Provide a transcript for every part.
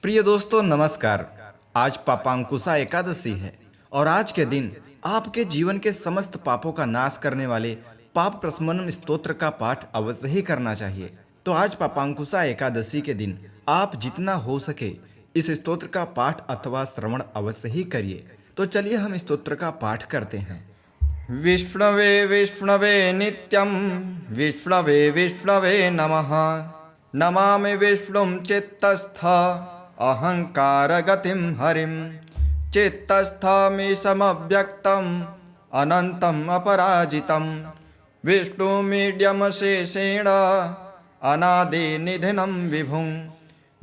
प्रिय दोस्तों नमस्कार। आज पापांकुशा एकादशी है और आज के दिन आपके जीवन के समस्त पापों का नाश करने वाले पाप प्रशमन स्तोत्र का पाठ अवश्य ही करना चाहिए। तो आज पापांकुशा एकादशी के दिन आप जितना हो सके इस स्तोत्र का पाठ अथवा श्रवण अवश्य ही करिए। तो चलिए हम स्तोत्र का पाठ करते हैं। विष्णवे विष्णवे नित्यं विष्णवे विष्णवे नमः। नमामि विष्णुं चित्तस्थ अहंकारगतिं हरिं। चित्तस्थमीशमव्यक्तम् अनन्तम् अपराजितं। विष्णुमीड्यमशेषेण अनादिनिधनं विभुं।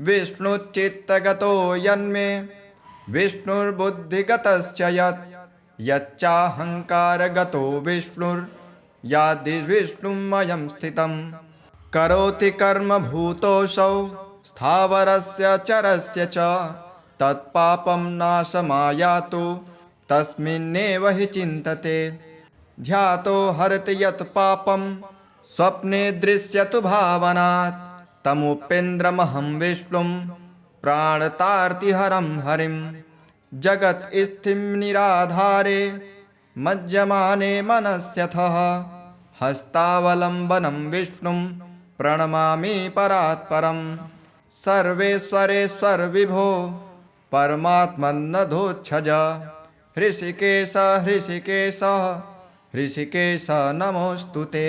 विष्णुचित्तगतो यन्मे विष्णुर्बुद्धिगतश्च यत् यच्चाहंकारगतो विष्णुर्यादिविष्णुमयं स्थितं। करोति कर्म भूतोऽसौ स्थावरस्य चरस्य च। तत्पापं नाशमायातु तस्मिन्नेव हि चिन्तते। ध्यातो हरति यत् पापं स्वप्ने दृश्यतु भावनात्। तमुपेन्द्रमहं विष्णुं प्राणतार्तिहरं हरिं। जगत् स्थिं निराधारे मज्जमाने मनस्यथः। हस्तावलम्बनं विष्णुं प्रणमामि परात्परं। सर्वेश्वरेश्वर विभो परमात्मन्नधोक्षज। हृषिकेश हृषिकेश हृषिकेश नमोऽस्तु ते।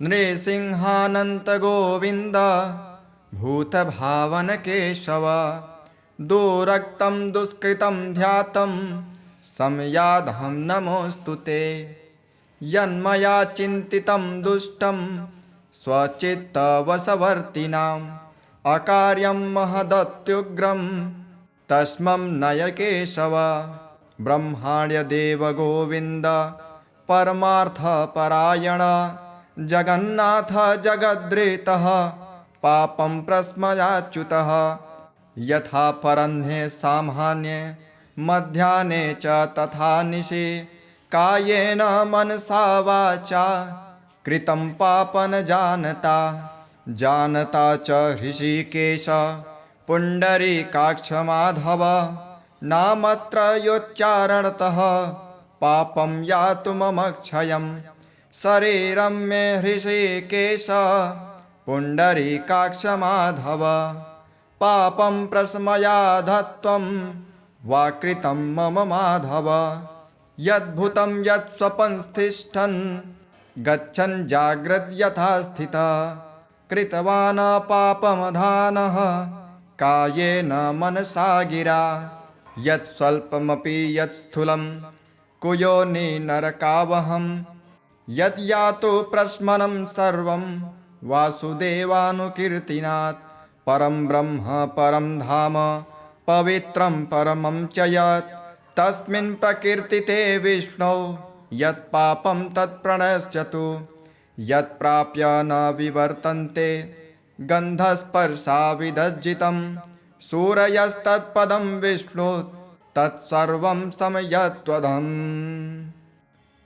नृसिंहानन्त गोविन्द भूतभावन केशव। दुरक्तं दुष्कृतं ध्यातं संयादहं नमोऽस्तु ते। यन्मया चिन्तितं दुष्टं स्वचित्तवशवर्तिनाम् अकार्यं महदत्युग्रं तस्मं नय केशव। ब्रह्माण्यदेव गोविन्द परमार्थपरायण जगन्नाथ जगद्रेतः पापं प्रस्मयाच्युतः। यथा परह्ने सामान्ये मध्याह्ने च तथा निशि कायेन मनसा वाचा कृतं पापं जानता जानता च हृषिकेश पुण्डरीकाक्ष माधव। नामत्रयोच्चारणतः पापं यातु मम क्षयं। शरीरं मे हृषिकेश पुण्डरीकाक्ष माधव। पापं प्रशमयाधत्वं वा कृतं मम माधव। यद्भूतं यत्स्वपंस्तिष्ठन् गच्छन् जाग्रत् यथा स्थितः। कृतवान् पापमधानः कायेन मनसा गिरा। यत् स्वल्पमपि यत् स्थूलं कुयोनि नरकावहं। यद् यातु प्रश्मनं सर्वं वासुदेवानुकीर्तनात्। परं ब्रह्म परं धाम पवित्रं परमं च यत् तस्मिन् प्रकीर्तिते विष्णौ। यत् पापं तत्प्रणश्यतु यत् प्राप्य न विवर्तन्ते। गन्धस्पर्शाविदज्जितं सूरयस्तत्पदं विष्णु तत्सर्वं समयत्वधम्।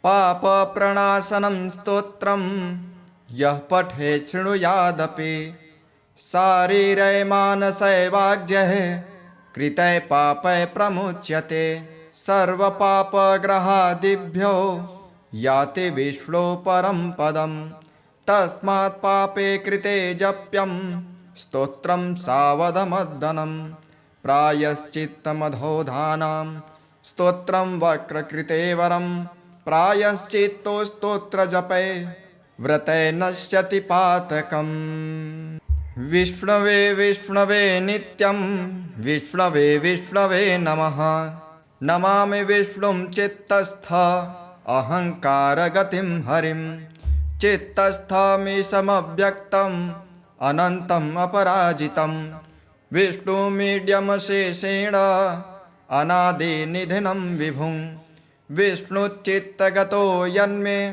पापप्रणाशनं स्तोत्रं यः पठेत् शृणुयादपि। शारीरे मानसे वाग्यः कृते पापे प्रमुच्यते। सर्वपापग्रहादिभ्यो याति विष्णो परं पदं। तस्मात् पापे कृते जप्यं स्तोत्रं सावधमर्दनं। प्रायश्चित्तमधोधानां स्तोत्रं वक्रकृते वरं। प्रायश्चित्तो स्तोत्रजपे व्रते नश्यति पातकम्। विष्णवे विष्णवे नित्यं विष्णवे विष्णवे नमः। नमामि विष्णुं चित्तस्थ अहंकारगतिं हरिं। चित्तस्थमीशमव्यक्तम् अनन्तम् अपराजितं। विष्णुमीड्यमशेषेण अनादिनिधनं विभुं। विष्णुचित्तगतो यन्मे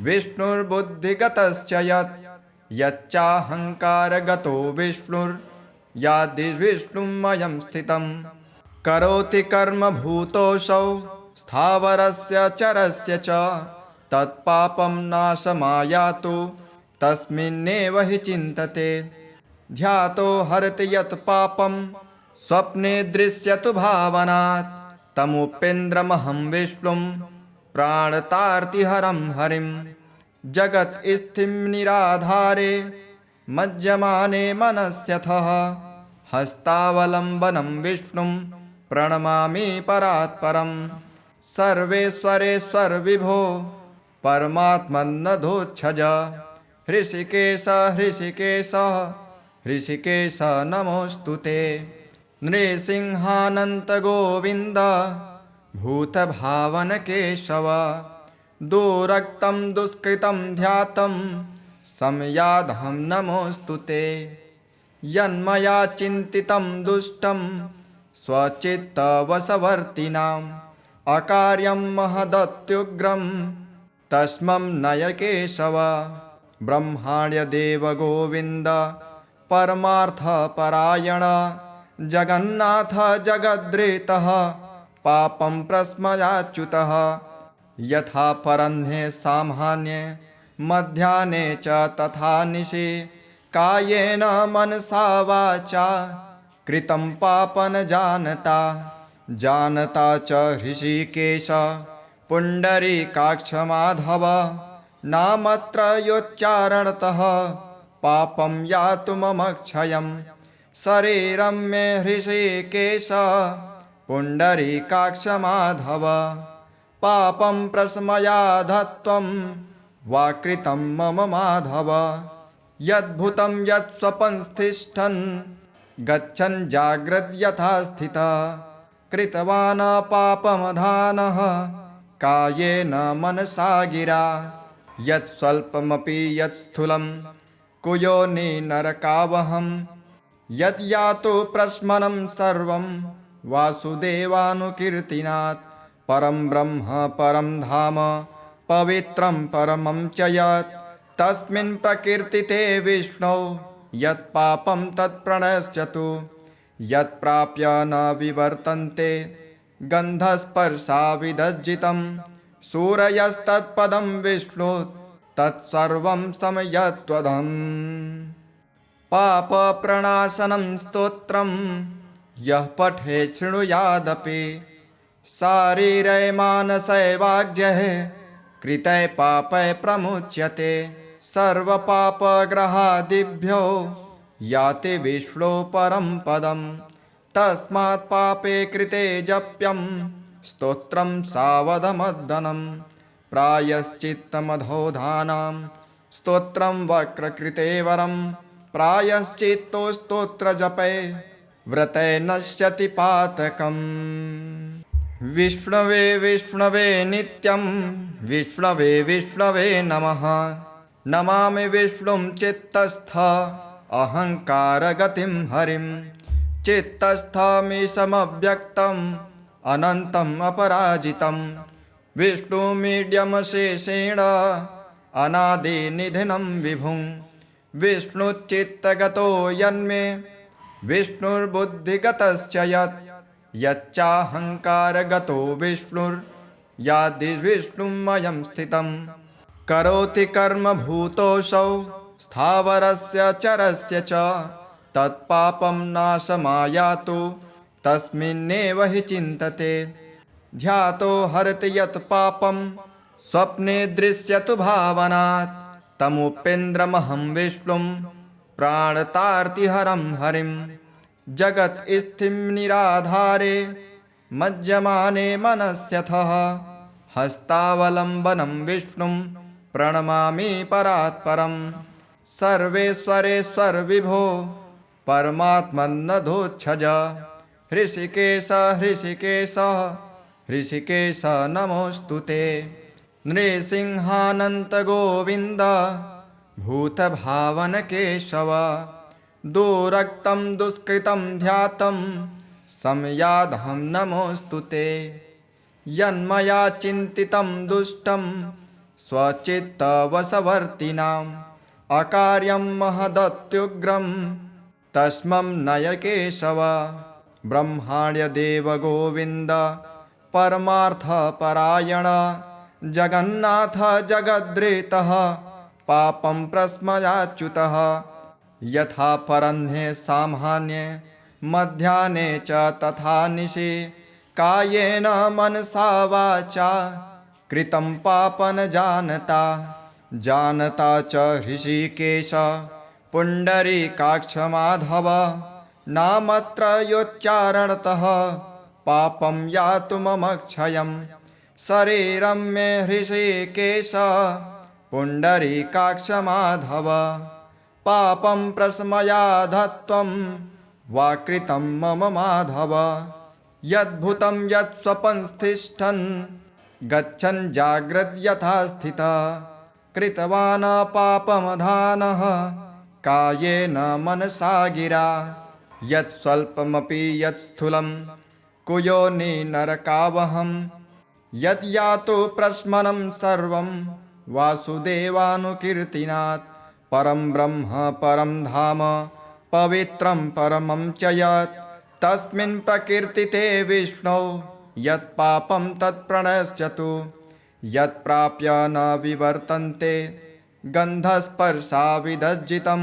विष्णुर्बुद्धिगतश्च यत् यच्चाहंकारगतो विष्णुर्यादिविष्णुमयं स्थितं। करोति कर्म भूतोऽसौ स्थावरस्य चरस्य च। तत्पापं नाशमायातु तस्मिन्नेव हि चिन्तते। ध्यातो हरति यत् पापं स्वप्ने दृश्यतु भावनात् तमुपेन्द्रमहं विष्णुं प्राणतार्तिहरं हरिं जगत्स्थिं निराधारे मज्जमाने मनस्यथः हस्तावलम्बनं विष्णुं प्रणमामि परात्परम् सर्वेश्वरेश्वर विभो परमात्मन्नधोच्छज हृषिकेश हृषिकेश हृषिकेश नमोऽस्तुते नृसिंहानन्त गोविन्द भूतभावनकेशव दुरक्तं दुष्कृतं ध्यातं संयाधं नमोऽस्तुते यन्मया चिन्तितं दुष्टं स्वचित्तवशवर्तिनाम् अकार्यं महदत्युग्रं तस्मं नय केशव ब्रह्माण्यदेव गोविन्द परमार्थपरायण जगन्नाथ जगद्रेतः पापं प्रस्मयाच्युतः यथा परह्ने सामान्ये मध्याह्ने च तथा निशि कायेन मनसा वाचा कृतं पापं जानता च हृषिकेश पुण्डरीकाक्षमाधव नामत्रयोच्चारणतः पापं यातु मम क्षयम् शरीरं मे हृषिकेश पुण्डरीकाक्षमाधव पापं प्रशमयाधत्वं वा कृतं मम माधव यद्भूतं यत्स्वपंस्तिष्ठन् गच्छन् जाग्रद् यथा स्थितः कृतवान् पापमधानः कायेन मनसा गिरा यत् स्वल्पमपि यत् स्थूलं कुयोनि नरकावहं यत् यातु प्रश्मनं सर्वं वासुदेवानुकीर्तनात् परं ब्रह्म परं धाम पवित्रं परमं च यत् तस्मिन् प्रकीर्तिते विष्णौ यत् पापं तत् प्रणश्यतु यत्प्राप्य न विवर्तन्ते गन्धस्पर्शाविदज्जितं सूरयस्तत्पदं विष्णु तत्सर्वं समयत्वदम् पापप्रणाशनं स्तोत्रं यः पठे शृणुयादपि शारीरे मानसे वाग्यः कृते पापे प्रमुच्यते सर्वपापग्रहादिभ्यो याति विष्णो परं पदं तस्मात् पापे कृते जप्यं स्तोत्रं सावधमर्दनं प्रायश्चित्तमधोधानां स्तोत्रं वक्रकृते वरं प्रायश्चित्तो स्तोत्रजपे व्रते नश्यति पातकम् विष्णवे विष्णवे नित्यं विष्णवे विष्णवे नमः नमामि विष्णुं चित्तस्थ अहङ्कारगतिं हरिं चित्तस्थमीशमव्यक्तम् अनन्तम् अपराजितं विष्णुमीड्यमशेषेण अनादिनिधिनं विभुं विष्णुचित्तगतो यन्मे विष्णुर्बुद्धिगतश्च यच्चाहङ्कारगतो विष्णुर्यादिविष्णुमयं स्थितं करोति कर्म भूतोऽसौ स्थावरस्य चरस्य च तत्पापं नाशमायातु तस्मिन्नेव हि चिन्तते ध्यातो हरति यत् पापं स्वप्ने दृश्यतु भावनात् तमुपेन्द्रमहं विष्णुं प्राणतार्तिहरं हरिं जगत्स्थिं निराधारे मज्जमाने मनस्यथः हस्तावलम्बनं विष्णुं प्रणमामि परात्परम् सर्वेश्वरेश्वर विभो परमात्मन्नधोच्छज हृषिकेश हृषिकेश हृषिकेश नमोऽस्तुते नृसिंहानन्त गोविन्द भूतभावनकेशव दुरक्तं दुष्कृतं ध्यातं संयाधं नमोऽस्तुते यन्मया चिन्तितं दुष्टं स्वचित्तवशवर्तिनाम् अकार्यं महदत्युग्रं तस्मं नय केशव ब्रह्माण्यदेव गोविन्द परमार्थपरायण जगन्नाथ जगद्रेतः पापं प्रस्मयाच्युतः यथा परह्ने सामान्ये मध्याह्ने च तथा निशि कायेन मनसा वाचा कृतं पापं जानता जानता च ऋषिकेश पुण्डरीकाक्षमाधव नामत्रयोच्चारणतः पापं यातुमक्षयम् शरीरं मे ऋषिकेश पुण्डरीकाक्षमाधव पापं प्रशमयाधत्वं वा कृतं मम माधव यद्भूतं यत्स्वपंस्तिष्ठन् गच्छन् जाग्रद् यथा स्थितः कृतवान् पापमधानः कायेन मनसा गिरा यत् स्वल्पमपि यत् स्थूलं कुयोनि नरकावहं यद् यातु प्रश्मनं सर्वं वासुदेवानुकीर्तिनात् परं ब्रह्म परं धाम पवित्रं परमं च यत् तस्मिन् प्रकीर्तिते विष्णौ यत् पापं तत् प्रणश्यतु यत् प्राप्य न विवर्तन्ते गन्धस्पर्शाविदज्जितं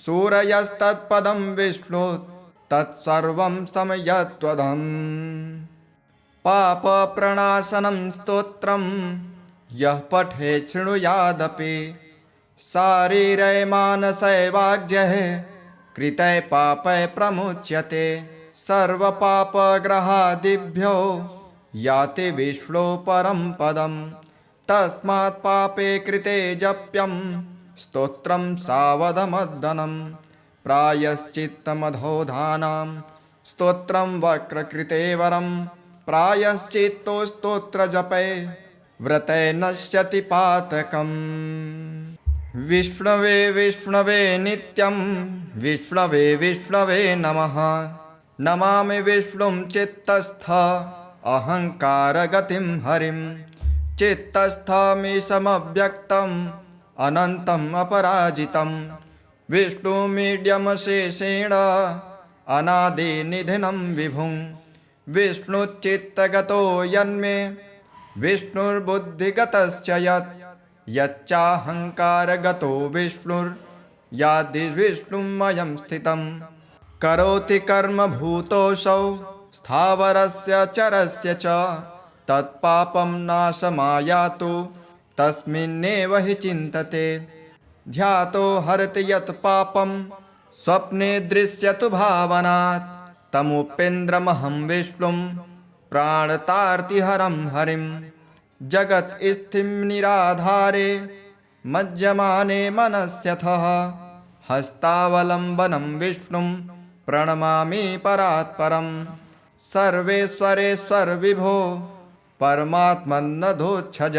सूरयस्तत्पदं विष्णु तत्सर्वं समयत्वधम् पापप्रणाशनं स्तोत्रं यः पठेत् शृणुयादपि शारीरे मानसैवाज्यः कृते पापै प्रमुच्यते सर्वपापग्रहादिभ्यो याति विष्णो परं पदं तस्मात् पापे कृते जप्यं स्तोत्रं सावधमर्दनं प्रायश्चित्तमधोधानां स्तोत्रं वक्रकृते वरं प्रायश्चित्तो स्तोत्रजपे व्रते नश्यति पातकम् विष्णवे विष्णवे नित्यं विष्णवे विष्णवे नमः नमामि विष्णुं चित्तस्थ अहङ्कारगतिं हरिं चित्तस्थमीशमव्यक्तम् अनन्तम् अपराजितं विष्णुमीड्यमशेषेण अनादिनिधनं विभुं विष्णुचित्तगतो यन्मे विष्णुर्बुद्धिगतश्च यत् यच्चाहङ्कारगतो विष्णुर्यादिविष्णुमयं स्थितं करोति कर्म भूतोऽसौ स्थावरस्य चरस्य च तत्पापं नाशमायातु तस्मिन्नेव हि चिन्तते ध्यातो हरति यत् पापं स्वप्ने दृश्यतु भावनात् तमुपेन्द्रमहं विष्णुं प्राणतार्तिहरं हरिं जगत्स्थिं निराधारे मज्जमाने मनस्यथः हस्तावलम्बनं विष्णुं प्रणमामि परात्परं सर्वेश्वरेश्वर विभो परमात्मन्नधोच्छज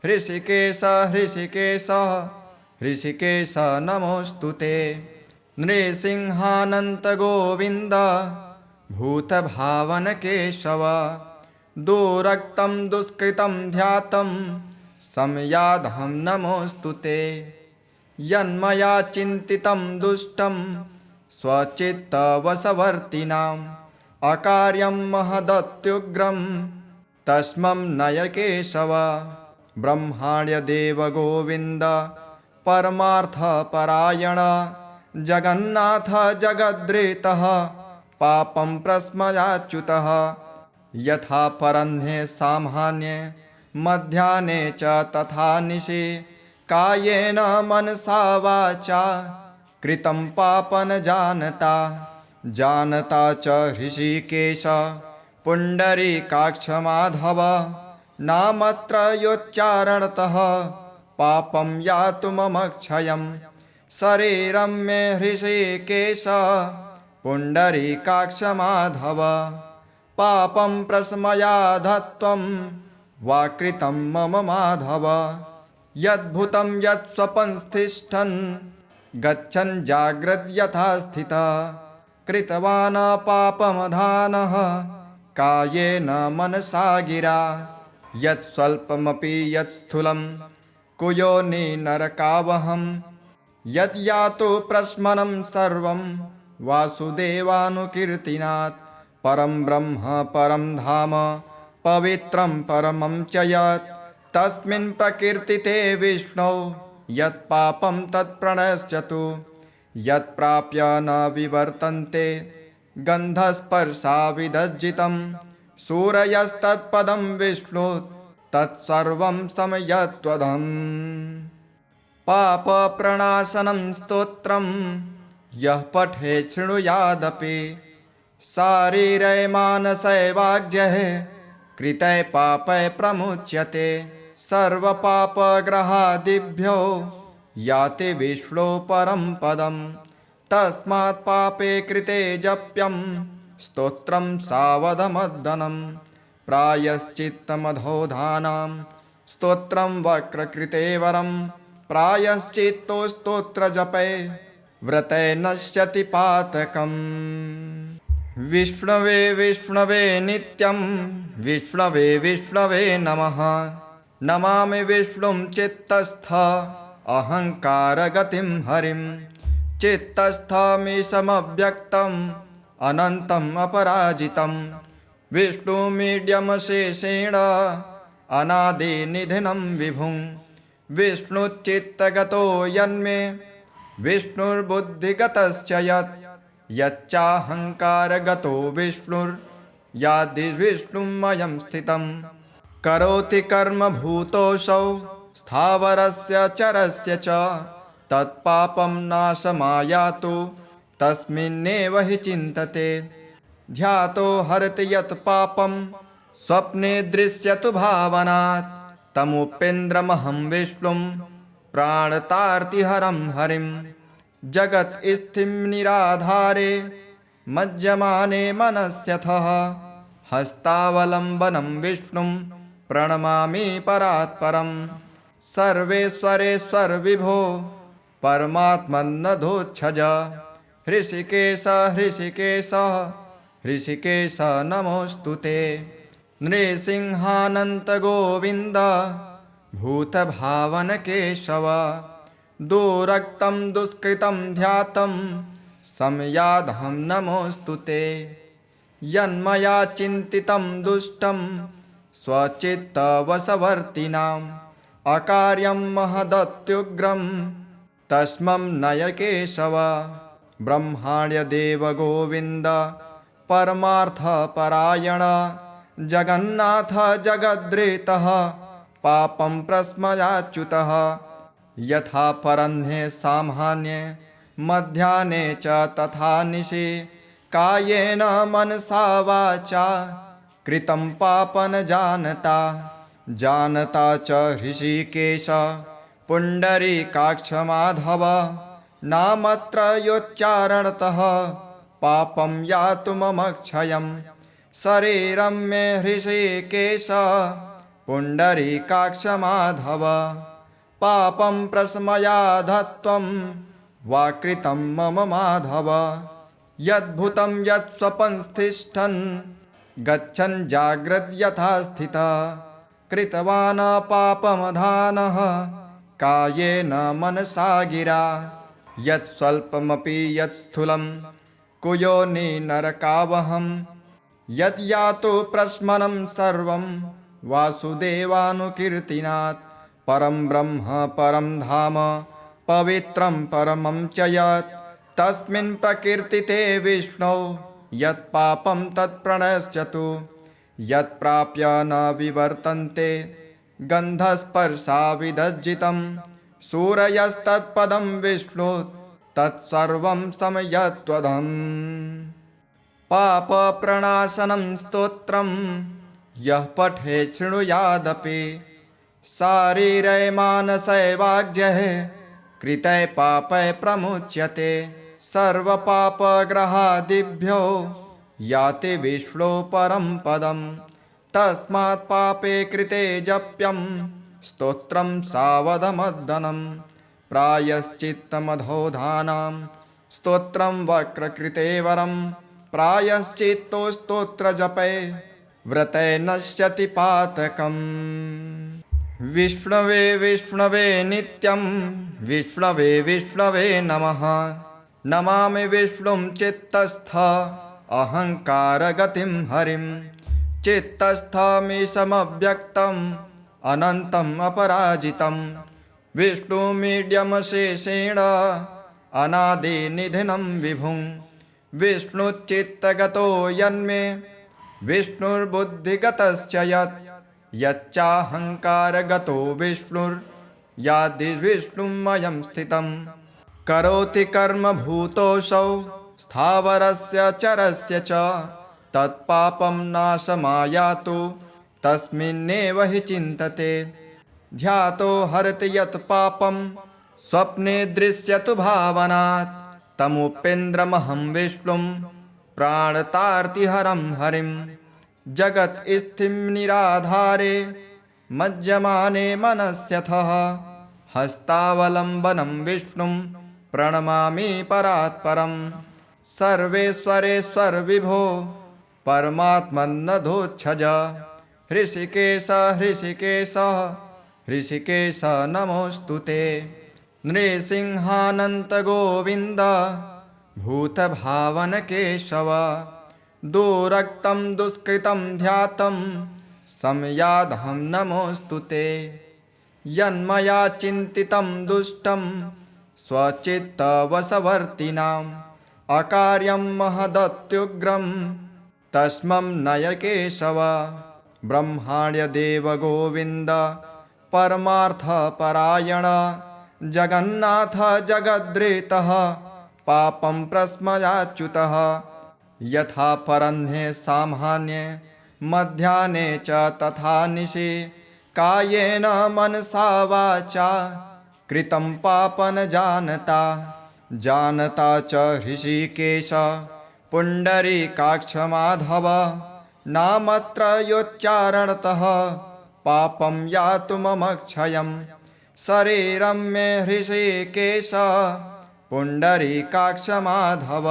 हृषिकेश हृषिकेश हृषिकेश नमोऽस्तु ते नृसिंहानन्त गोविन्द भूतभावनकेशव दुरक्तं दुष्कृतं ध्यातं संयाधं नमोऽस्तु ते यन्मया चिन्तितं दुष्टं स्वचित्तवशवर्तिनाम् अकार्यं महदत्युग्रं तस्मं नय केशव ब्रह्माण्यदेव गोविन्द परमार्थपरायण जगन्नाथ जगद्रेतः पापं प्रस्मयाच्युतः यथा परह्ने सामान्ये मध्याह्ने च तथा निशि कायेन मनसा वाचा कृतं पापं जानता जानता च ऋषिकेश पुण्डरीकाक्षमाधव नामत्रयोच्चारणतः पापं यातुमक्षयम् शरीरं मे हृषिकेश पुण्डरीकाक्षमाधव पापं प्रशमयाधत्वं वा कृतं मम माधव यद्भूतं यत्स्वपंस्तिष्ठन् गच्छन् जाग्रद् यथा स्थितः कृतवान् पापमधानः कायेन मनसा गिरा यत् स्वल्पमपि यत् स्थूलं कुयोनि नरकावहं यद् यातु प्रश्मनं सर्वं वासुदेवानुकीर्तिनात् परं ब्रह्म परं धाम पवित्रं परमं च यत् तस्मिन् प्रकीर्तिते विष्णौ यत् पापं तत् प्रणश्यतु यत् प्राप्य न विवर्तन्ते गन्धस्पर्शाविदज्जितं सूरयस्तत्पदं विष्णु तत्सर्वं समयत्वदम् पापप्रणाशनं स्तोत्रं यः पठे शृणुयादपि शारीरै मानसै वाग्जः कृतै पापै प्रमुच्यते सर्वपापग्रहादिभ्यो याति विष्णो परं पदम् तस्मात् पापे कृते जप्यं स्तोत्रं सावधमर्दनं प्रायश्चित्तमधोधानां स्तोत्रं वक्रकृते वरं प्रायश्चित्तो स्तोत्रजपे व्रते नश्यति पातकम् विष्णवे विष्णवे नित्यं विष्णवे विष्णवे नमः नमामि विष्णुं चित्तस्थ अहङ्कारगतिं हरिं चित्तस्थमीशमव्यक्तम् अनन्तम् अपराजितं विष्णुमीड्यमशेषेण अनादिनिधिनं विभुं विष्णुचित्तगतो यन्मे विष्णुर्बुद्धिगतश्च यच्चाहङ्कारगतो विष्णुर्यादिविष्णुमयं स्थितं करोति कर्म भूतोऽसौ स्थावरस्य चरस्य च तत्पापं नाशमायातु तस्मिन्नेव हि चिन्तते ध्यातो हरति यत् पापं स्वप्ने दृश्यतु भावनात् तमुपेन्द्रमहं विष्णुं प्राणतार्तिहरं हरिं जगत्स्थिं निराधारे मज्जमाने मनस्यथः हस्तावलम्बनं विष्णुं प्रणमामि परात्परं सर्वेश्वरेश्वर विभो परमात्मन्नधोच्छज हृषिकेश हृषिकेश हृषिकेश नमोऽस्तु ते नृसिंहानन्त गोविन्द भूतभावनकेशव दुरक्तं दुष्कृतं ध्यातं संयाधं नमोऽस्तु ते यन्मया चिन्तितं दुष्टं स्वचित्तवशवर्तिनाम् अकार्यं महदत्युग्रं तस्मं नय केशव ब्रह्माण्यदेव गोविन्द परमार्थपरायण जगन्नाथ जगद्रेतः पापं प्रस्मयाच्युतः यथा परह्ने सामान्ये मध्याह्ने च तथा निशि कायेन मनसा वाचा कृतं पापं जानता च हृषिकेश पुण्डरीकाक्षमाधव नामत्रयोच्चारणतः पापं यातु मम क्षयं शरीरं मे हृषिकेश पुण्डरीकाक्षमाधव पापं प्रशमयाधत्वं वा कृतं मम माधव यद्भूतं यत्स्वपंस्तिष्ठन् गच्छन् जाग्रत् यथा स्थितः कृतवान् पापमधानः कायेन मनसा गिरा यत् स्वल्पमपि यत् स्थूलं कुयोनि नरकावहं यत् यातु प्रश्मनं सर्वं वासुदेवानुकीर्तिनात् परं ब्रह्म परं धाम पवित्रं परमं च यत् तस्मिन् प्रकीर्तिते विष्णौ यत् पापं तत् प्रणश्यतु यत् प्राप्य न विवर्तन्ते गन्धस्पर्शाविदज्जितं सूरयस्तत्पदं विष्णु तत्सर्वं समयत्वदम् पापप्रणाशनं स्तोत्रं यः पठे शृणुयादपि शारीरै मानसै वाग्जः कृतै पापै प्रमुच्यते सर्वपापग्रहादिभ्यो याति विष्णो परं पदम् तस्मात् पापे कृते जप्यं स्तोत्रं सावधमर्दनं प्रायश्चित्तमधोधानां स्तोत्रं वक्रकृते वरं प्रायश्चित्तो स्तोत्रजपे व्रते नश्यति पातकम् विष्णवे विष्णवे नित्यं विष्णवे विष्णवे नमः नमामि विष्णुं चित्तस्थ अहङ्कारगतिं हरिं चित्तस्थमीशमव्यक्तम् अनन्तम् अपराजितं विष्णुमीड्यमशेषेण अनादिनिधिनं विभुं विष्णुचित्तगतो यन्मे विष्णुर्बुद्धिगतश्च यच्चाहङ्कारगतो विष्णुर्यादिर्विष्णुमयं स्थितं करोति कर्म भूतोऽसौ स्थावरस्य चरस्य च तत्पापं नाशमायातु तस्मिन्नेव हि चिन्तते ध्यातो हरति यत् पापं स्वप्ने दृश्यतु भावनात् तमुपेन्द्रमहं विष्णुं प्राणतार्तिहरं हरिं जगत्स्थिं निराधारे मज्जमाने मनस्यथः हस्तावलम्बनं विष्णुं प्रणमामि परात्परं सर्वेश्वरेश्वर विभो परमात्मन्नधोच्छज हृषिकेश हृषिकेश हृषिकेश नमोऽस्तु ते नृसिंहानन्त गोविन्द भूतभावनकेशव दुरक्तं दुष्कृतं ध्यातं संयादहं नमोऽस्तु ते यन्मया चिन्तितं दुष्टं स्वचित्तवशवर्तिनाम् अकार्यं महदत्युग्रं तस्मं नय केशव ब्रह्माण्यदेव गोविन्द परमार्थपरायण जगन्नाथ जगद्रेतः पापं प्रस्मयाच्युतः यथा परह्ने सामान्ये मध्याह्ने च तथा निशि कायेन मनसा वाचा कृतं पापं जानता जानता च हृषिकेश पुण्डरीकाक्षमाधव नामत्रयोच्चारणतः पापं यातु मम क्षयं शरीरं मे हृषिकेश पुण्डरीकाक्षमाधव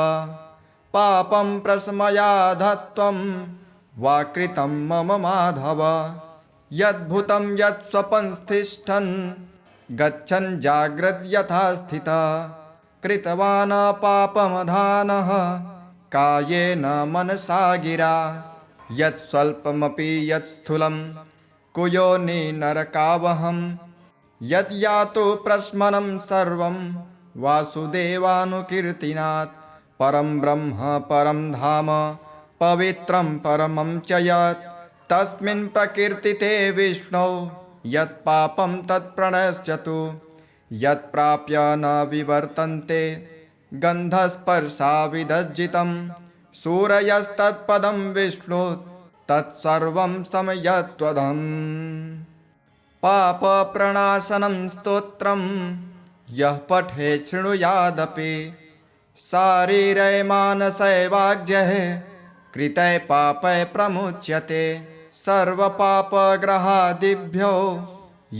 पापं प्रशमयाधत्वं वा कृतं मम माधव यद्भूतं यत्स्वपंस्तिष्ठन् गच्छन् जाग्रत् यथा स्थितः कृतवान् पापमधानः कायेन मनसा गिरा यत् स्वल्पमपि यत् स्थूलं कुयोनि नरकावहं यद् यातु प्रश्मनं सर्वं वासुदेवानुकीर्तिनात् परं ब्रह्म परं धाम पवित्रं परमं च यत् तस्मिन् प्रकीर्तिते विष्णौ यत् पापं तत् प्रणश्यतु यत् प्राप्य न विवर्तन्ते गन्धस्पर्शाविदज्जितं सूरयस्तत्पदं विष्णु तत्सर्वं समयत्वदम् पापप्रणाशनं स्तोत्रं यः पठे शृणुयादपि शारीरे मानसे वाग्जः कृते पापे प्रमुच्यते सर्वपापग्रहादिभ्यो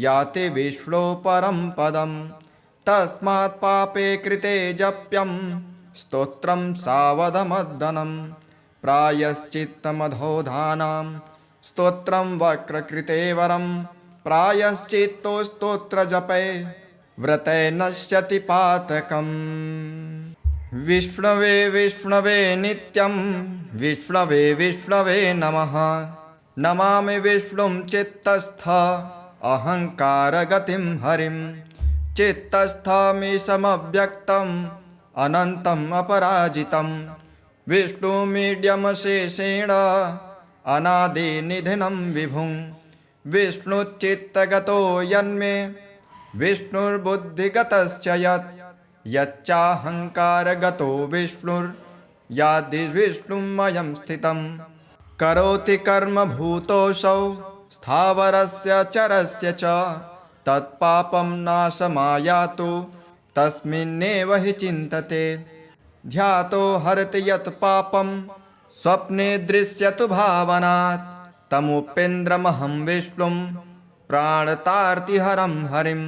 याति विष्णो परं पदं तस्मात् पापे कृते जप्यं स्तोत्रं सावधमद्दनं प्रायश्चित्तमधोधानां स्तोत्रं वक्रकृते वरं प्रायश्चित्तो स्तोत्रजपे व्रते नश्यति पातकम् विष्णवे विष्णवे नित्यं विष्णवे विष्णवे नमः नमामि विष्णुं चित्तस्थ अहङ्कारगतिं हरिं चित्तस्थमीशमव्यक्तम् अनन्तम् अपराजितं विष्णुमीड्यमशेषेण अनादिनिधनं विभुं विष्णुचित्तगतो यन्मे विष्णुर्बुद्धिगतश्च यच्चाहङ्कारगतो विष्णुर्यादिर्विष्णुमयं स्थितं करोति कर्म भूतोऽसौ स्थावरस्य चरस्य च तत्पापं नाशमायातु तस्मिन्नेव हि चिन्तते ध्यातो हरति यत् पापं स्वप्ने दृश्यतु भावनात् तमुपेन्द्रमहं विष्णुं प्राणतार्तिहरं हरिं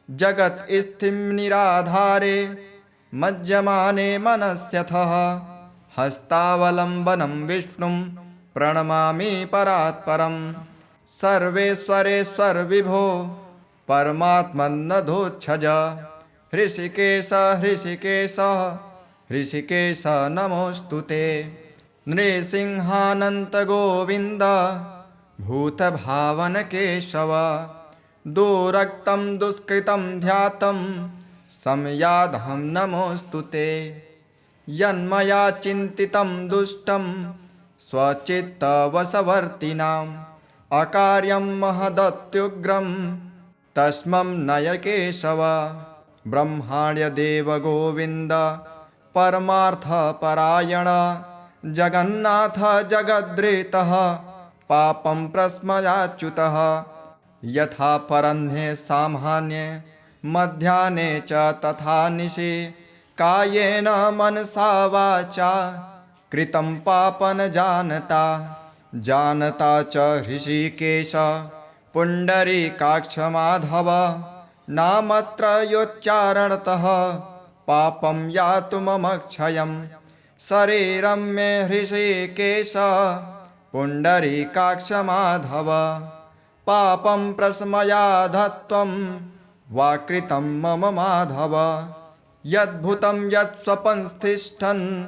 जगत्स्थिं निराधारे मज्जमाने मनस्यथः हस्तावलम्बनं विष्णुं प्रणमामि परात्परं सर्वेश्वरेश्वर विभो परमात्मन्नधोच्छज हृषिकेश हृषिकेश हृषिकेश नमोऽस्तु ते नृसिंहानन्त गोविन्द भूतभावनकेशव दुरक्तं दुष्कृतं ध्यातं संयादहं नमोऽस्तु ते यन्मया चिन्तितं दुष्टं स्वचित्तवशवर्तिनाम् अकार्यं महदत्युग्रं तस्मं नय केशव। ब्रह्माण्यदेव गोविन्द परमार्थपरायण जगन्नाथ जगद्रेतः पापं प्रस्मयाच्युतः। यथा परह्ने सामान्ये मध्याह्ने च तथा निशि कायेन मनसा वाचा कृतं पापं जानता जानता च ऋषिकेश पुण्डरीकाक्ष माधव नामत्रयोच्चारणतः पापं यातुमक्षयम् शरीरं मे ऋषिकेश पुण्डरीकाक्ष माधव पापं प्रशमयाधत्वं वा कृतं मम माधव। यद्भूतं यत्स्वपंस्तिष्ठन्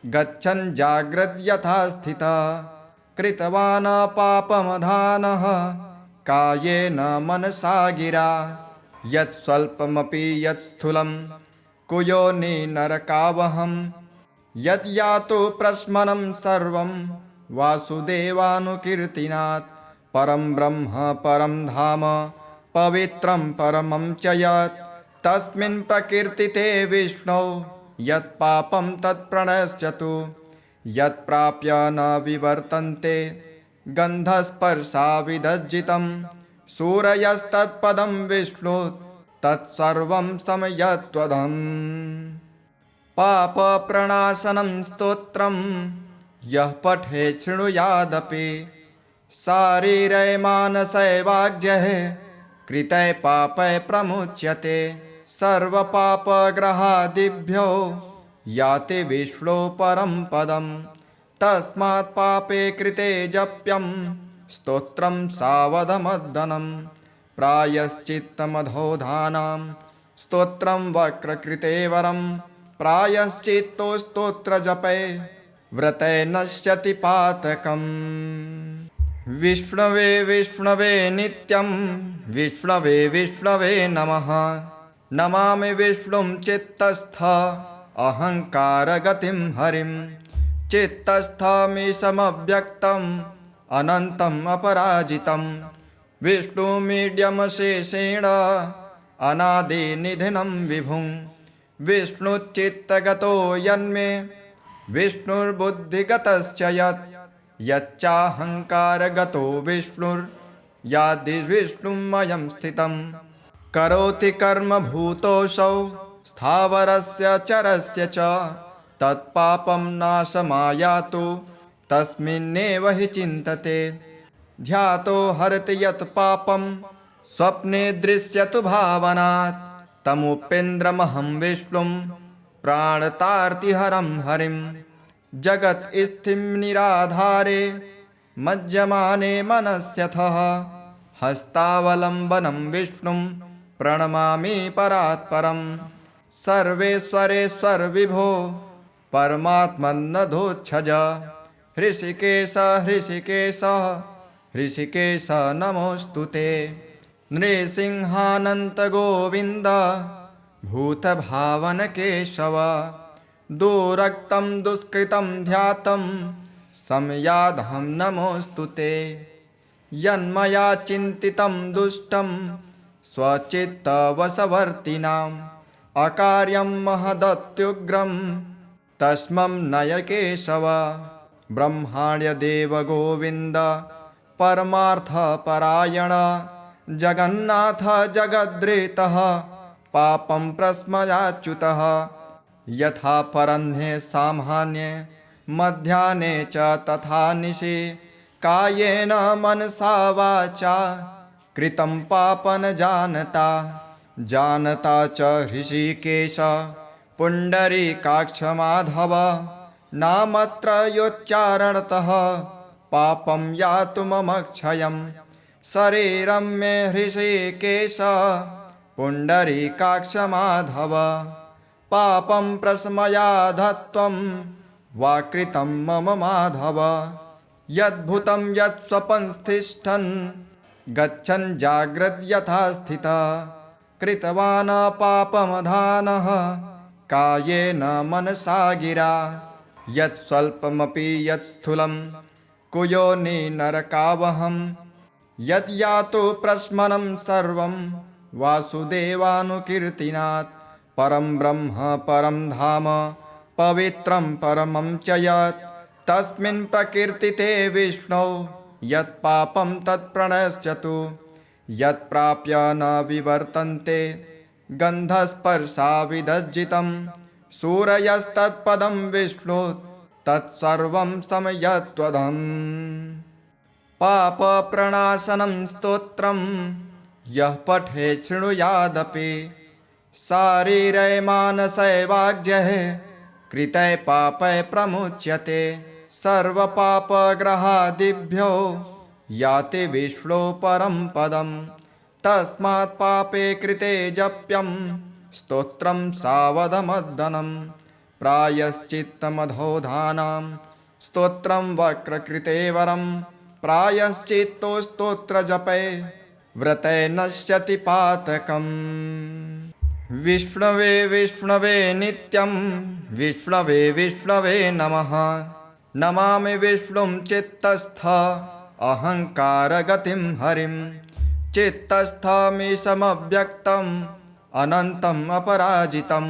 गच्छन् जाग्रद् यथा स्थितः कृतवान् पापमधानः कायेन मनसा गिरा। यत् स्वल्पमपि यत् स्थूलं कुयोनि नरकावहं यत् यातु प्रश्मनं सर्वं वासुदेवानुकीर्तनात्। परं ब्रह्म परं धाम पवित्रं परमं च यत् तस्मिन् प्रकीर्तिते विष्णौ यत् पापं तत् प्रणश्यतु। यत् प्राप्य न विवर्तन्ते गन्धस्पर्शाविदज्जितं सूरयस्तत्पदं विष्णु तत्सर्वं समयत्वदम्। पापप्रणाशनं स्तोत्रं यः पठे शृणुयादपि शारीरै मानसै वाग्यै कृतै पापै प्रमुच्यते। सर्वपापग्रहादिभ्यो याति विष्णो परं पदम् तस्मात् पापे कृते जप्यं स्तोत्रं सावधमर्दनं। प्रायश्चित्तमधोधानां स्तोत्रं वक्रकृते वरं प्रायश्चित्तो स्तोत्रजपै व्रते नश्यति पातकम्। विष्णवे विष्णवे नित्यं विष्णवे विष्णवे नमः। नमामि विष्णुं चित्तस्थ अहङ्कारगतिं हरिं। चित्तस्थमीशमव्यक्तम् अनन्तम् अपराजितं विष्णुमीड्यमशेषेण अनादिनिधिनं विभुं। विष्णुचित्तगतो यन्मे विष्णुर्बुद्धिगतश्च यत् यच्चाहङ्कारगतो विष्णुर्यादिविष्णुमयं स्थितं। करोति कर्म भूतोऽसौ स्थावरस्य चरस्य च तत्पापं नाशमायातु तस्मिन्नेव हि चिन्तते। ध्यातो हरति यत् पापं स्वप्ने दृश्यतु भावनात् तमुपेन्द्रमहं विष्णुं प्राणतार्तिहरं हरिं। जगत्स्थिं निराधारे मज्जमाने मनस्यथः हस्तावलम्बनं विष्णुं प्रणमामि परात्परम्। सर्वेश्वरेश्वर विभो परमात्मन्नधोच्छज। हृषिकेश हृषिकेश हृषिकेश नमोऽस्तुते। नृसिंहानन्त गोविन्द भूतभावन केशव। दुरक्तं दुष्कृतं ध्यातं संयाधं नमोऽस्तुते। यन्मया चिन्तितं दुष्टं स्वचित्तवशवर्तिनाम् अकार्यं महदत्युग्रं तस्मं नय केशव। ब्रह्माण्यदेव गोविन्द परमार्थपरायण जगन्नाथ जगद्रेतः पापं प्रस्मयाच्युतः। यथा परह्ने सामान्ये मध्याह्ने च तथा निशि कायेन मनसा वाचा कृतं पापं जानता जानता च ऋषिकेश पुण्डरीकाक्ष माधव नामत्रयोच्चारणतः पापं यातुमक्षयम्। शरीरं मे हृषिकेश पुण्डरीकाक्ष माधव पापं प्रशमयाधत्वं वा कृतं मम माधव। यद्भूतं यत्स्वपंस्तिष्ठन् गच्छन् जाग्रद् यथा स्थितः कृतवान् पापमधानः कायेन मनसा गिरा यत् स्वल्पमपि यत् स्थूलं कुयोनि नरकावहं यत् यातु प्रश्मनं सर्वं वासुदेवानुकीर्तिनात् परं ब्रह्म परं धाम पवित्रं परमं च यत् तस्मिन् प्रकीर्तिते विष्णौ यत् पापं तत् प्रणश्यतु यत् प्राप्य न विवर्तन्ते गन्धस्पर्शाविदज्जितं सूरयस्तत्पदं विष्णु तत्सर्वं समयत्वदम् पापप्रणाशनं स्तोत्रं यः पठे शृणुयादपि शारीरै मानसैवाज्यः कृतै पापै प्रमुच्यते सर्वपापग्रहादिभ्यो याति विष्णो परं पदम् तस्मात् पापे कृते जप्यं स्तोत्रं सावधमद्दनं प्रायश्चित्तमधोधानां स्तोत्रं वक्रकृते वरं प्रायश्चित्तो स्तोत्रजपे व्रते नश्यति पातकम् विष्णवे विष्णवे नित्यं विष्णवे विष्णवे नमः नमामि विष्णुं चित्तस्थ अहङ्कारगतिं हरिं चित्तस्थमीशमव्यक्तम् अनन्तम् अपराजितं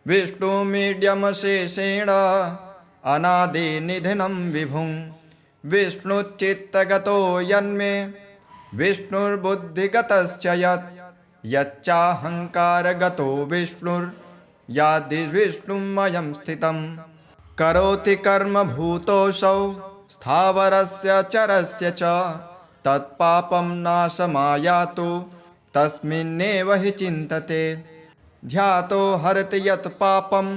विष्णुमीड्यमशेषेण अनादिनिधिनं विभुं विष्णुचित्तगतो यन्मे विष्णुर्बुद्धिगतश्च यत् यच्चाहङ्कारगतो विष्णुर्यादिविष्णुमयं स्थितं करोति कर्म भूतोऽसौ स्थावरस्य चरस्य च तत्पापं नाशमायातु तस्मिन्नेव हि चिन्तते ध्यातो हरति यत् पापं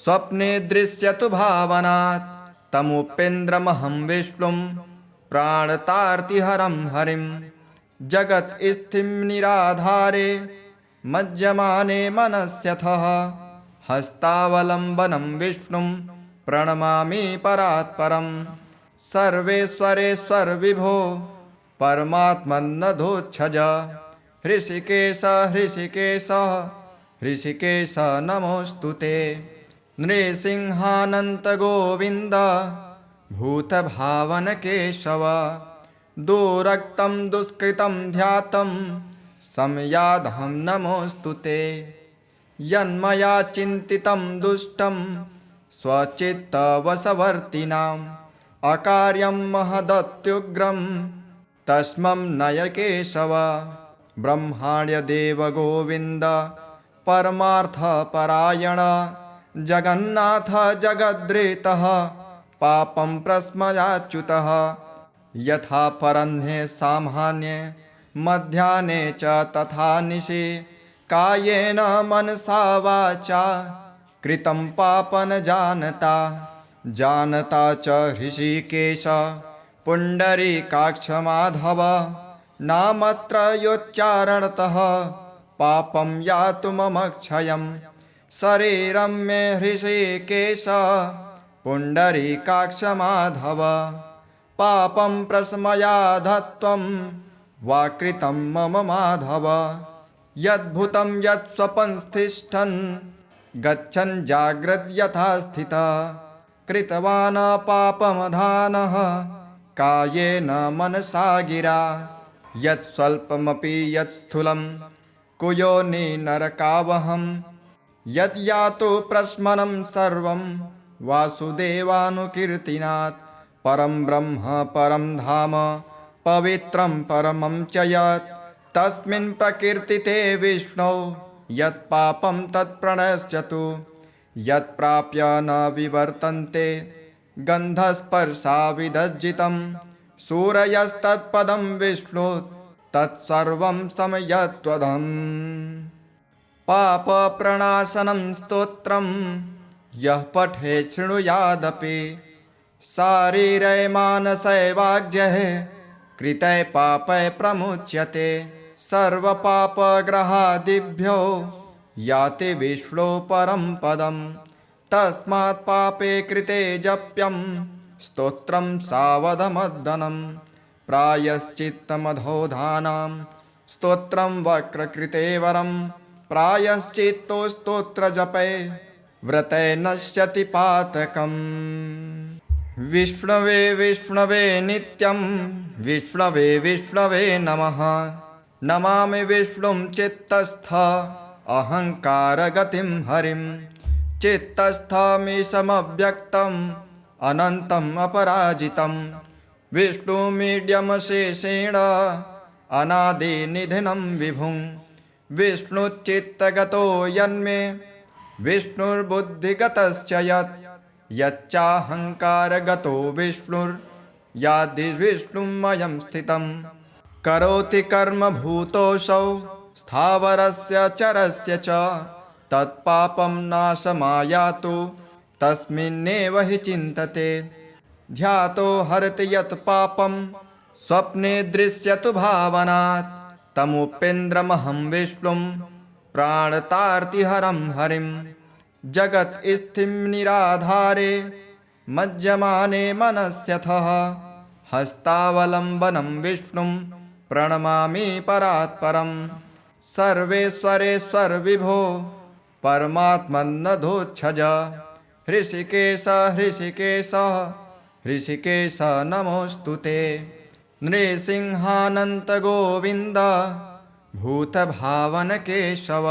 स्वप्ने दृश्यतु भावनात् तमुपेन्द्रमहं विष्णुं प्राणतार्तिहरं हरिं जगत्स्थिं निराधारे मज्जमाने मनस्यथः हस्तावलम्बनं विष्णुं प्रणमामि परात्परं सर्वेश्वरेश्वर विभो परमात्मन्नधोच्छज हृषिकेश हृषिकेश हृषिकेश नमोऽस्तु ते नृसिंहानन्त गोविन्द भूतभावनकेशव दुरक्तं दुष्कृतं ध्यातं संयाधं नमोऽस्तु ते यन्मया चिन्तितं दुष्टं स्वचित्तवशवर्तिनाम् अकार्यं महदत्युग्रं तस्मं नय केशव ब्रह्माण्यदेव गोविन्द परमार्थपरायण जगन्नाथ जगद्रेतः पापं प्रस्मयाच्युतः यथा परह्ने सामान्ये मध्याह्ने च तथा निशि कायेन मनसा वाचा कृतं पापं जानता जानता च हृषिकेश पुण्डरीकाक्षमाधव नामत्रयोच्चारणतः पापं यातु मम क्षयं शरीरं मे हृषिकेश पुण्डरीकाक्षमाधव पापं प्रशमयाधत्वं वा कृतं मम माधव यद्भूतं यत्स्वपंस्तिष्ठन् गच्छन् जाग्रत् यथा स्थितः कृतवान् पापमधानः कायेन मनसा गिरा यत् स्वल्पमपि यत् स्थूलं कुयोनि नरकावहं यत् यातु प्रश्मनं सर्वं वासुदेवानुकीर्तिनात् परं ब्रह्म परं धाम पवित्रं परमं च यत् तस्मिन् प्रकीर्तिते विष्णौ यत् पापं तत् प्रणश्यतु यत् प्राप्य न विवर्तन्ते गन्धस्पर्शाविदज्जितं सूरयस्तत्पदं विष्णु तत्सर्वं समयत्वदम् पापप्रणाशनं स्तोत्रं यः पठे शृणुयादपि शारीरै मानसैवाज्यः कृतै पापै प्रमुच्यते सर्वपापग्रहादिभ्यो याति विष्णो परं पदं तस्मात् पापे कृते जप्यं स्तोत्रं सावधमद्दनं प्रायश्चित्तमधोधानां स्तोत्रं वक्रकृते वरं प्रायश्चित्तो स्तोत्रजपे व्रते नश्यति पातकम्। विष्णवे विष्णवे नित्यं विष्णवे विष्णवे नमः। नमामि विष्णुं चित्तस्थ अहङ्कारगतिं हरिं। चित्तस्थमीशमव्यक्तम् अनन्तम् अपराजितं। विष्णुमीड्यमशेषेण अनादिनिधिनं विभुं। विष्णुचित्तगतो यन्मे विष्णुर्बुद्धिगतश्च यच्चाहङ्कारगतो विष्णुर्यादिविष्णुमयं स्थितं। करोति कर्म भूतोऽसौ स्थावरस्य चरस्य च। तत्पापं नाशमायातु तस्मिन्नेव हि चिन्तते। ध्यातो हरति यत् पापं स्वप्ने दृश्यतु भावनात्। तमुपेन्द्रमहं विष्णुं प्राणतार्तिहरं हरिं। जगत्स्थिं निराधारे मज्जमाने मनस्यथः। हस्तावलम्बनं विष्णुं प्रणमामि परात्परम्। सर्वेश्वरेश्वर विभो परमात्मन्नधोक्षज। हृषिकेश हृषिकेश हृषिकेश नमोऽस्तु ते। नृसिंहानन्त गोविन्द भूतभावनकेशव।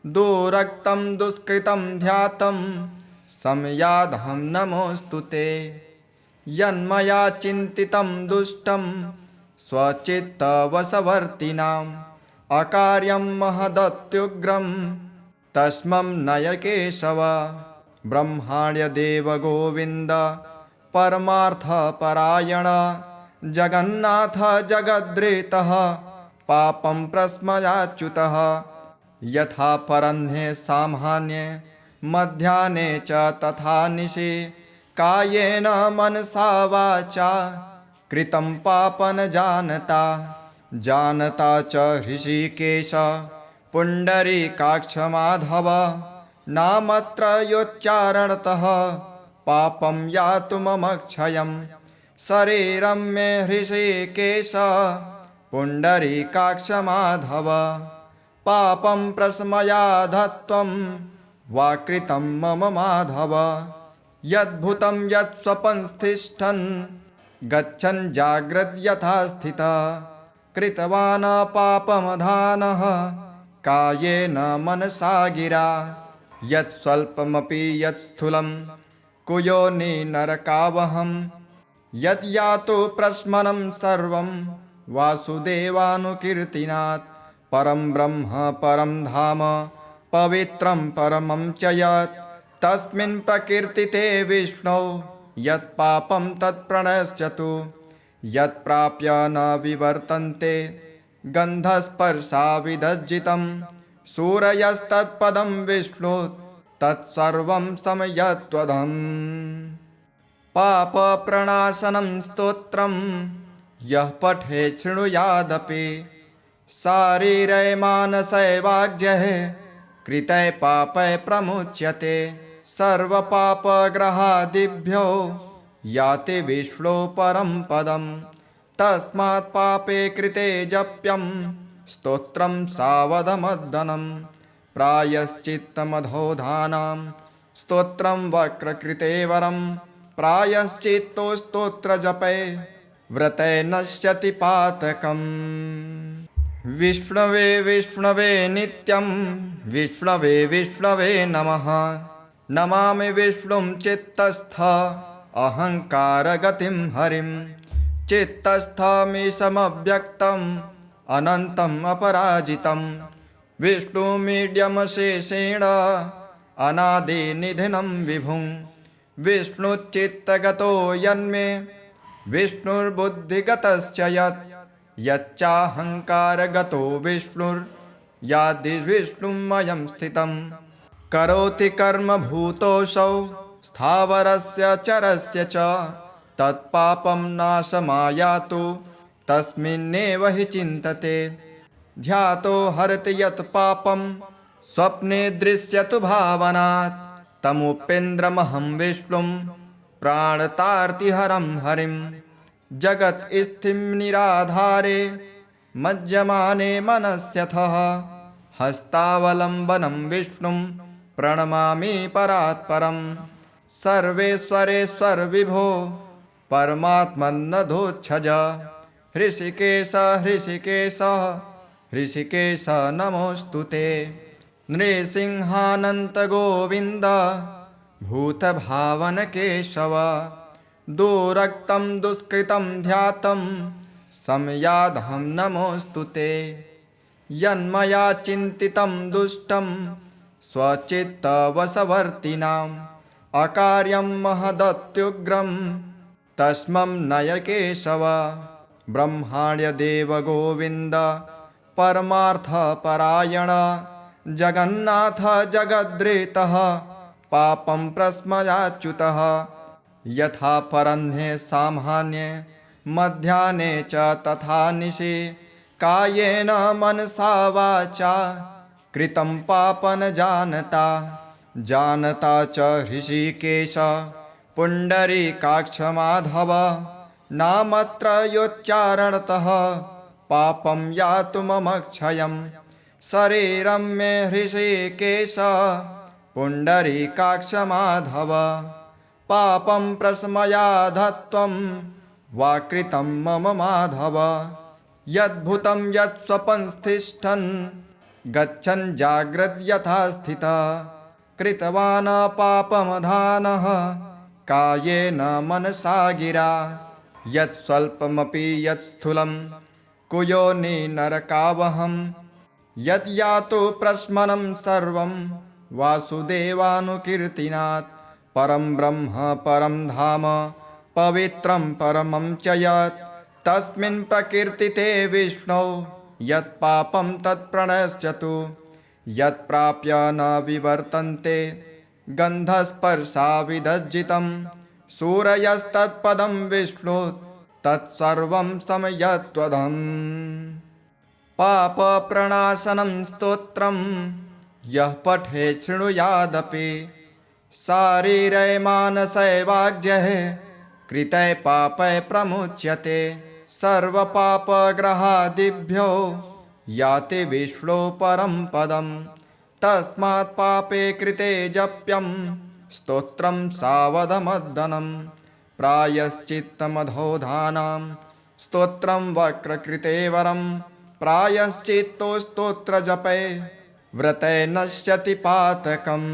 दुरक्तं दुष्कृतं ध्यातं संयाधं नमोऽस्तु ते। यन्मया चिन्तितं दुष्टं स्वचित्तवशवर्तिनाम्। अकार्यं महदत्युग्रं तस्मं नय केशव। ब्रह्माण्यदेव गोविन्द परमार्थपरायण। जगन्नाथ जगद्रेतः पापं प्रस्मयाच्युतः। यथा परह्ने सामान्ये मध्याह्ने च तथा निशि। कायेन मनसा वाचा कृतं पापं जानता। जानता च हृषिकेश पुण्डरीकाक्ष माधव। नामत्रयोच्चारणतः पापं यातु मम क्षयम्। शरीरं मे हृषिकेश पुण्डरीकाक्ष माधव। पापं प्रशमयाधत्वं वा कृतं मम माधव। यद्भूतं यत्स्वपंस्तिष्ठन् गच्छन् जाग्रद् यथा स्थितः। कृतवान् पापमधानः कायेन मनसा गिरा। यत् स्वल्पमपि यत् स्थूलं कुयोनि नरकावहम्। यद् यातु प्रश्मनं सर्वं वासुदेवानुकीर्तनात्। परं ब्रह्म परं धाम पवित्रं परमं च यत्। तस्मिन् प्रकीर्तिते विष्णौ यत् पापं तत् प्रणश्यतु। यत् प्राप्य न विवर्तन्ते गन्धस्पर्शाविदज्जितं। सूरयस्तत्पदं विष्णु तत्सर्वं समयत्वदम्। पापप्रणाशनं स्तोत्रं यः पठे शृणुयादपि। शारीरे मानसे वाग्जहे कृते पापे प्रमुच्यते। सर्वपापग्रहादिभ्यो याति विष्णो परं पदम्। तस्मात् पापे कृते जप्यं स्तोत्रं सावधमर्दनम्। प्रायश्चित्तमधोधानां स्तोत्रं वक्रकृते वरम्। प्रायश्चित्तो स्तोत्रजपे व्रते नश्यति पातकम्। विष्णवे विष्णवे नित्यं विष्णवे विष्णवे नमः। नमामि विष्णुं चित्तस्थ अहङ्कारगतिं हरिं। चित्तस्थमीशमव्यक्तम् अनन्तम् अपराजितं। विष्णुमीड्यमशेषेण अनादिनिधिनं विभुं। विष्णुचित्तगतो यन्मे विष्णुर्बुद्धिगतश्च यच्चाहङ्कारगतो विष्णुर्यादिविष्णुमयं स्थितं। करोति कर्म भूतोऽसौ स्थावरस्य चरस्य च। तत्पापं नाशमायातु तस्मिन्नेव हि चिन्तते। ध्यातो हरति यत् पापं स्वप्ने दृश्यतु भावनात्। तमुपेन्द्रमहं विष्णुं प्राणतार्तिहरं हरिं। जगत्स्थिं निराधारे मज्जमाने मनस्यथः। हस्तावलम्बनं विष्णुं प्रणमामि परात्परम् सर्वेश्वरेश्वर विभो परमात्मन्नधोच्छज हृषिकेश हृषिकेश हृषिकेश नमोऽस्तु ते नृसिंहानन्त गोविन्द भूतभावन केशव दुरक्तं दुष्कृतं ध्यातं संयाधं नमोऽस्तु ते यन्मया चिन्तितं दुष्टं स्वचित्तवशवर्तिनाम् अकार्यं महदत्युग्रं तस्मं नय केशव ब्रह्माण्यदेव गोविन्द परमार्थपरायण जगन्नाथ जगद्रेतः पापं प्रस्मयाच्युतः यथा परह्ने सामान्ये मध्याह्ने च तथा निशि कायेन मनसा वाचा कृतं पापं जानता च हृषिकेश पुण्डरीकाक्षमाधव नामत्रयोच्चारणतः पापं यातुमक्षयम् शरीरं मे हृषिकेश पुण्डरीकाक्षमाधव पापं प्रशमयाधत्वं वा कृतं मम माधव यद्भूतं यत्स्वपंस्तिष्ठन् गच्छन् जाग्रत् यथा स्थितः कृतवान् पापमधानः कायेन मनसा गिरा यत् स्वल्पमपि यत् स्थूलं कुयोनि नरकावहं यत् यातु प्रश्मनं सर्वं वासुदेवानुकीर्तनात् परं ब्रह्म परं धाम पवित्रं परमं च यत् तस्मिन् प्रकीर्तिते विष्णौ यत् पापं तत् प्रणश्यतु यत् प्राप्य न विवर्तन्ते गन्धस्पर्शाविदज्जितं सूरयस्तत्पदं विष्णु तत्सर्वं समयत्वदम् पापप्रणाशनं स्तोत्रं यः पठे शृणुयादपि शारीरे मानसे वाग्यः कृते पापे प्रमुच्यते सर्वपापग्रहादिभ्यो याति विष्णो परं पदम् तस्मात् पापे कृते जप्यं स्तोत्रं सावधमर्दनं प्रायश्चित्तमधोधानां स्तोत्रं वक्रकृते वरं प्रायश्चित्तो स्तोत्रजपे व्रते नश्यति पातकम्।